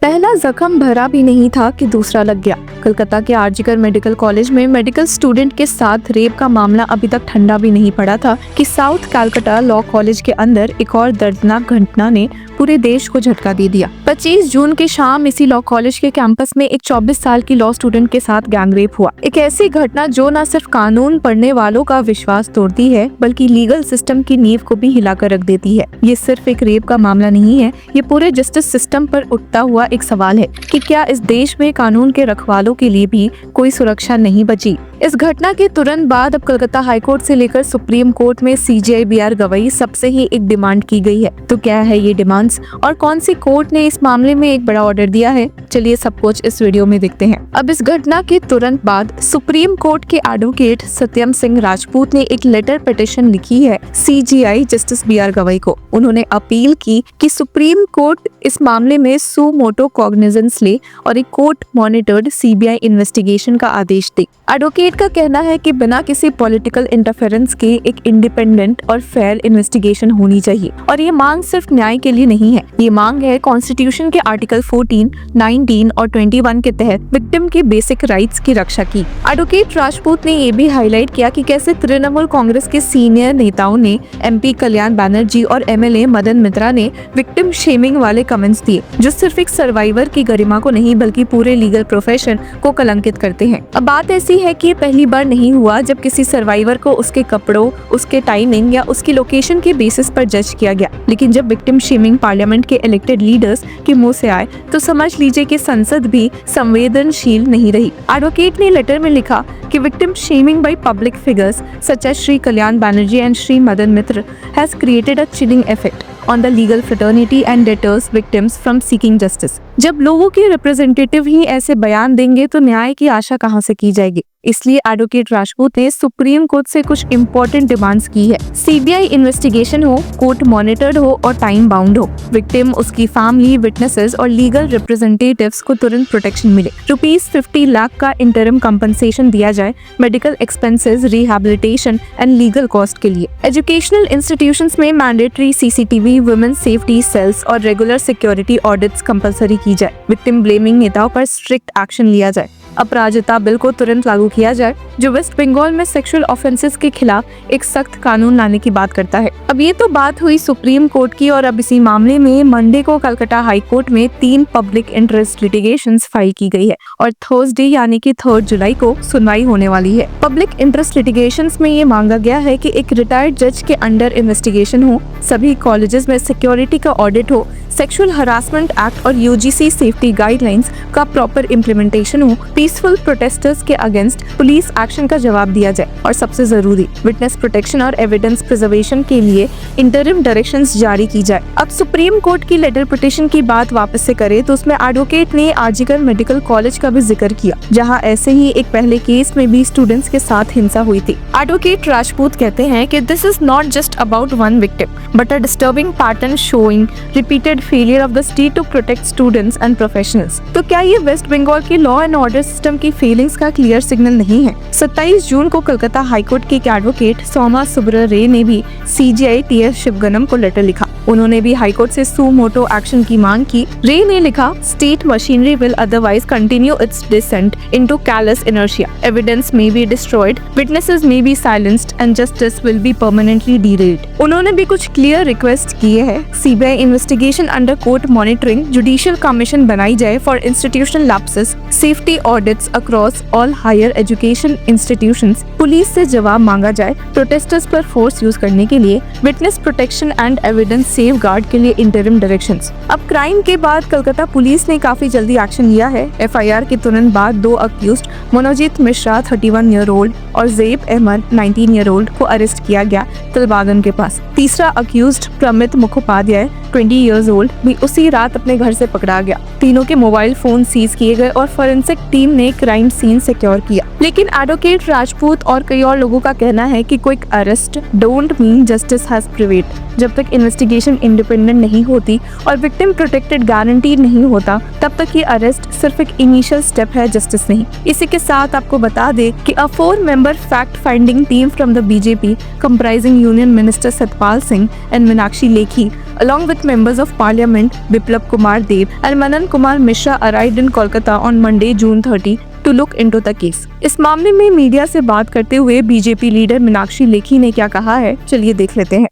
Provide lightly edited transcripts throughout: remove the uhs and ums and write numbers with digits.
पहला जख्म भरा भी नहीं था कि दूसरा लग गया। कलकत्ता के आरजीकर मेडिकल कॉलेज में मेडिकल स्टूडेंट के साथ रेप का मामला अभी तक ठंडा भी नहीं पड़ा था कि साउथ कलकत्ता लॉ कॉलेज के अंदर एक और दर्दनाक घटना ने पूरे देश को झटका दे दिया। 25 जून की शाम इसी लॉ कॉलेज के कैंपस में एक 24 साल की लॉ स्टूडेंट के साथ गैंग रेप हुआ। एक ऐसी घटना जो न सिर्फ कानून पढ़ने वालों का विश्वास तोड़ती है बल्कि लीगल सिस्टम की नींव को भी हिलाकर रख देती है। ये सिर्फ एक रेप का मामला नहीं है, ये पूरे जस्टिस सिस्टम पर उठता हुआ एक सवाल है कि क्या इस देश में कानून के रखवालों के लिए भी कोई सुरक्षा नहीं बची। इस घटना के तुरंत बाद अब कलकत्ता हाईकोर्ट से लेकर सुप्रीम कोर्ट में CJI BR गवाही सबसे ही एक डिमांड की गई है। तो क्या है ये डिमांड्स और कौन सी कोर्ट ने इस मामले में एक बड़ा ऑर्डर दिया है, चलिए सब कुछ इस वीडियो में देखते हैं। अब इस घटना के तुरंत बाद सुप्रीम कोर्ट के एडवोकेट सत्यम सिंह राजपूत ने एक लेटर पिटिशन लिखी है CJI जस्टिस BR गवाही को। उन्होंने अपील की कि सुप्रीम कोर्ट इस मामले में सू मोटो कॉग्निजेंस ले और एक कोर्ट मॉनिटर्ड CBI इन्वेस्टिगेशन का आदेश दे। एडवोकेट का कहना है कि बिना किसी पॉलिटिकल इंटरफेरेंस के एक इंडिपेंडेंट और फेयर इन्वेस्टिगेशन होनी चाहिए और ये मांग सिर्फ न्याय के लिए नहीं है, ये मांग है कॉन्स्टिट्यूशन के आर्टिकल 14, 19 और 21 के तहत विक्टिम के बेसिक राइट्स की रक्षा की। एडवोकेट राजपूत ने ये भी हाईलाइट किया कि कैसे तृणमूल कांग्रेस के सीनियर नेताओं ने MP कल्याण बनर्जी और MLA मदन मित्रा ने विक्टिम शेमिंग वाले कमेंट्स दिए जो सिर्फ एक सर्वाइवर की गरिमा को नहीं बल्कि पूरे लीगल प्रोफेशन को कलंकित करते हैं। अब बात ऐसी है कि ये पहली बार नहीं हुआ जब किसी सर्वाइवर को उसके कपड़ों, उसके टाइमिंग या उसकी लोकेशन के बेसिस पर जज किया गया, लेकिन जब विक्टिम शेमिंग पार्लियामेंट के इलेक्टेड लीडर्स के मुंह से आए तो समझ लीजिए कि संसद भी संवेदनशील नहीं रही। एडवोकेट ने लेटर में लिखा कि victim shaming by public figures such as Shri Kalyan Banerjee and Shri Madan Mitra has created a chilling effect on the legal fraternity and deters victims from seeking justice। जब लोगों के रिप्रेजेंटेटिव ही ऐसे बयान देंगे तो न्याय की आशा कहां से की जाएगी। इसलिए एडवोकेट राजपूत ने सुप्रीम कोर्ट से कुछ इम्पोर्टेंट डिमांड्स की है। CBI इन्वेस्टिगेशन हो, कोर्ट मॉनिटर्ड हो और टाइम बाउंड हो। विक्टिम, उसकी फैमिली, विटनेसेस और लीगल रिप्रेजेंटेटिव्स को तुरंत प्रोटेक्शन मिले। ₹50 लाख का इंटरिम कंपनसेशन दिया जाए medical expenses, rehabilitation and legal cost के लिए। एजुकेशनल इंस्टीट्यूशंस में mandatory CCTV, women safety cells और रेगुलर सिक्योरिटी ऑडिट्स कंपलसरी की जाए। विक्टिम ब्लेमिंग नेताओं पर स्ट्रिक्ट एक्शन लिया जाए। अपराजिता बिल को तुरंत लागू किया जाए जो वेस्ट बंगाल में सेक्सुअल ऑफेंसेस के खिलाफ एक सख्त कानून लाने की बात करता है। अब ये तो बात हुई सुप्रीम कोर्ट की और अब इसी मामले में मंडे को कलकत्ता हाई कोर्ट में 3 पब्लिक इंटरेस्ट लिटिगेशंस फाइल की गई है और थर्सडे यानी कि 3 जुलाई को सुनवाई होने वाली है। पब्लिक इंटरेस्ट लिटिगेशंस में ये मांगा गया है कि एक रिटायर्ड जज के अंडर इन्वेस्टिगेशन हो, सभी कॉलेजेस में सिक्योरिटी का ऑडिट हो, सेक्सुअल हरासमेंट एक्ट और UGC सेफ्टी गाइडलाइंस का प्रॉपर इम्प्लीमेंटेशन हो, पीसफुल प्रोटेस्टर्स के अगेंस्ट पुलिस एक्शन का जवाब दिया जाए और सबसे जरूरी विटनेस प्रोटेक्शन और एविडेंस प्रिजर्वेशन के लिए इंटरिम डायरेक्शंस जारी की जाए। अब सुप्रीम कोर्ट की लेटर पिटिशन की बात वापस से करें तो उसमें एडवोकेट ने आरजीकर मेडिकल कॉलेज का भी जिक्र किया जहां ऐसे ही एक पहले केस में भी स्टूडेंट्स के साथ हिंसा हुई थी। एडवोकेट राजपूत कहते हैं कि this is not just about one victim but a disturbing pattern showing repeated failure of the state to protect students and professionals. तो क्या ये वेस्ट बंगाल की लॉ एंड ऑर्डर सिस्टम की फीलिंग्स का क्लियर सिग्नल नहीं है? 27 जून को कलकत्ता हाईकोर्ट के एडवोकेट सोमा सुब्रा रे ने भी CJI TS शिवगनम को लेटर लिखा। उन्होंने भी हाईकोर्ट से सू मोटो एक्शन की मांग की। रे ने लिखा, state machinery will otherwise continue its descent into callous inertia, evidence may be destroyed, witnesses may be silenced and justice will be permanently derailed. उन्होंने भी कुछ क्लियर रिक्वेस्ट किए हैं। CBI investigation under court monitoring, judicial commission बनाई जाए for institutional lapses, safety audits across all higher education institutions, police से जवाब मांगा जाए प्रोटेस्टर्स पर फोर्स यूज करने के लिए, witness protection and evidence safeguard के लिए इंटरिम डायरेक्शंस। अब क्राइम के बाद कलकत्ता पुलिस ने काफी जल्दी एक्शन लिया है। FIR के तुरंत बाद 2 accused Manojit Mishra 31 year old और ज़ैब अहमद 19 ईयर ओल्ड को अरेस्ट किया गया तिलबागन के पास। तीसरा अक्यूज्ड प्रमित मुखोपाध्याय 20 ईयर्स ओल्ड भी उसी रात अपने घर से पकड़ा गया। तीनों के मोबाइल फोन सीज किए गए और फोरेंसिक टीम ने क्राइम सीन सिक्योर किया। लेकिन एडवोकेट राजपूत और कई और लोगों का कहना है कि quick arrest don't mean justice has prevailed. जब तक इन्वेस्टिगेशन इन्वेस्टिगेशन इंडिपेंडेंट नहीं होती और विक्टिम प्रोटेक्टेड गारंटी नहीं होता, तब तक ये अरेस्ट सिर्फ एक इनिशियल स्टेप है, जस्टिस नहीं। इसी के साथ आपको बता दे कि अ 4-member fact finding team from the BJP comprising Union Minister Satpal Singh and Meenakshi Lekhi along with members of Parliament Biplab Kumar Deb and Manan Kumar Mishra arrived in Kolkata on Monday, June 30 to look into the case। इस मामले में media से बात करते हुए BJP leader Meenakshi Lekhi ने क्या कहा है, चलिए देख लेते हैं।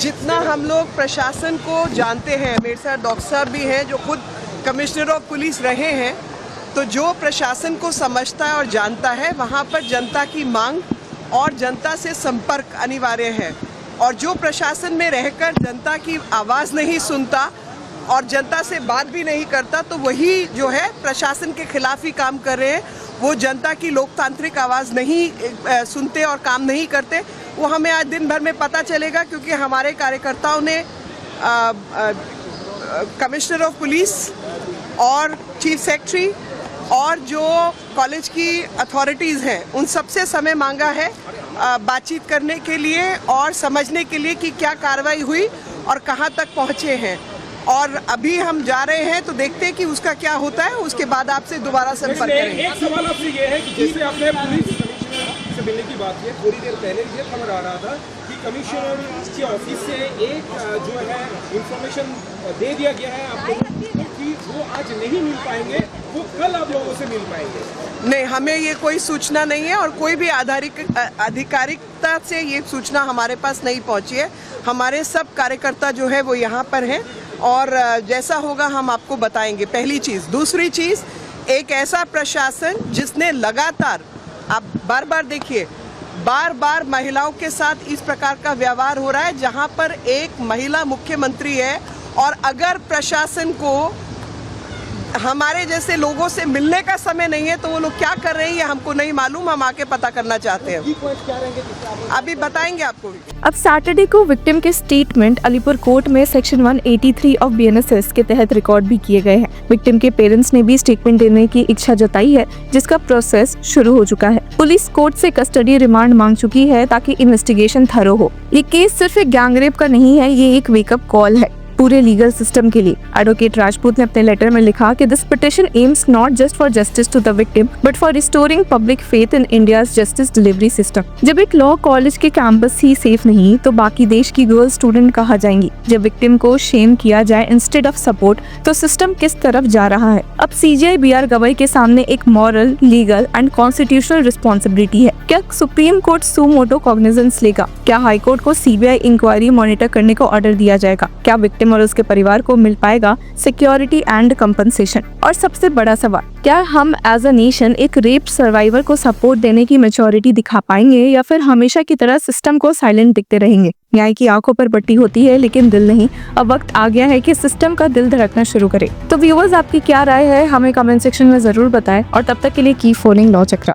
जितना हम लोग प्रशासन को जानते हैं, मेरे साथ डॉक्टर साहब भी हैं जो खुद कमिश्नर ऑफ पुलिस रहे हैं, तो जो प्रशासन को समझता है और जानता है, वहाँ पर जनता की मांग और जनता से संपर्क अनिवार्य है। और जो प्रशासन में रहकर जनता की आवाज़ नहीं सुनता और जनता से बात भी नहीं करता, तो वही जो है प्रशासन के खिलाफ ही काम कर रहे हैं। वो जनता की लोकतांत्रिक आवाज़ नहीं सुनते और काम नहीं करते। वो हमें आज दिन भर में पता चलेगा, क्योंकि हमारे कार्यकर्ताओं ने कमिश्नर ऑफ पुलिस और चीफ सेक्रेटरी और जो कॉलेज की अथॉरिटीज़ हैं उन सबसे समय मांगा है बातचीत करने के लिए और समझने के लिए कि क्या कार्रवाई हुई और कहां तक पहुंचे हैं। और अभी हम जा रहे हैं, तो देखते हैं कि उसका क्या होता है, उसके बाद आपसे दोबारा संपर्क करेंगे। एक सवाल आपसे ये है कि जैसे आपने पुलिस कमिश्नर से मिलने की बात की, थोड़ी देर पहले ये खबर आ रहा था कि कमिश्नर के ऑफिस से एक जो है इंफॉर्मेशन दे दिया गया है आप लोगों को कि वो आज नहीं मिल पाएंगे, वो कल आप लोगों से मिल पाएंगे। नहीं, हमें ये कोई सूचना नहीं है और कोई भी आधिकारिकता से ये सूचना हमारे पास नहीं पहुंची है। हमारे सब कार्यकर्ता जो है वो यहाँ पर हैं और जैसा होगा हम आपको बताएंगे, पहली चीज़। दूसरी चीज़, एक ऐसा प्रशासन जिसने लगातार, आप बार बार देखिए, बार बार महिलाओं के साथ इस प्रकार का व्यवहार हो रहा है, जहाँ पर एक महिला मुख्यमंत्री है। और अगर प्रशासन को हमारे जैसे लोगों से मिलने का समय नहीं है, तो वो लोग क्या कर रहे हैं ये हमको नहीं मालूम, हम आके पता करना चाहते हैं। अभी बताएंगे आपको। अब सैटरडे को विक्टिम के स्टेटमेंट अलीपुर कोर्ट में सेक्शन 183 ऑफ BNSS के तहत रिकॉर्ड भी किए गए हैं। विक्टिम के पेरेंट्स ने भी स्टेटमेंट देने की इच्छा जताई है, जिसका प्रोसेस शुरू हो चुका है। पुलिस कोर्ट से कस्टडी रिमांड मांग चुकी है ताकि इन्वेस्टिगेशन थरो हो। ये केस सिर्फ एक गैंगरेप का नहीं है, ये एक वेकअप कॉल है पूरे लीगल सिस्टम के लिए। एडवोकेट राजपूत ने अपने लेटर में लिखा कि this petition aims not just for justice to the victim but for restoring public faith in India's justice delivery system. जब एक लॉ कॉलेज के कैंपस ही सेफ नहीं, तो बाकी देश की गर्ल स्टूडेंट कहाँ जाएंगी। जब विक्टिम को शेम किया जाए इंस्टेड ऑफ सपोर्ट, तो सिस्टम किस तरफ जा रहा है। अब CJI BR गवई के सामने एक moral, legal and constitutional responsibility है। क्या सुप्रीम कोर्ट सू मोटो कॉग्निजेंस लेगा? क्या हाई कोर्ट को CBI इंक्वायरी मॉनिटर करने का ऑर्डर दिया जाएगा? क्या विक्टिम और उसके परिवार को मिल पाएगा सिक्योरिटी एंड कंपनसेशन? और सबसे बड़ा सवाल, क्या हम एज अ नेशन एक रेप सर्वाइवर को सपोर्ट देने की मैच्योरिटी दिखा पाएंगे, या फिर हमेशा की तरह सिस्टम को साइलेंट दिखते रहेंगे? न्याय की आंखों पर पट्टी होती है लेकिन दिल नहीं। अब वक्त आ गया है कि सिस्टम का दिल धड़कना शुरू करे। तो व्यूअर्स, आपकी क्या राय है, हमें कमेंट सेक्शन में जरूर बताएं और तब तक के लिए कीप फॉलोइंग लॉ चक्रा।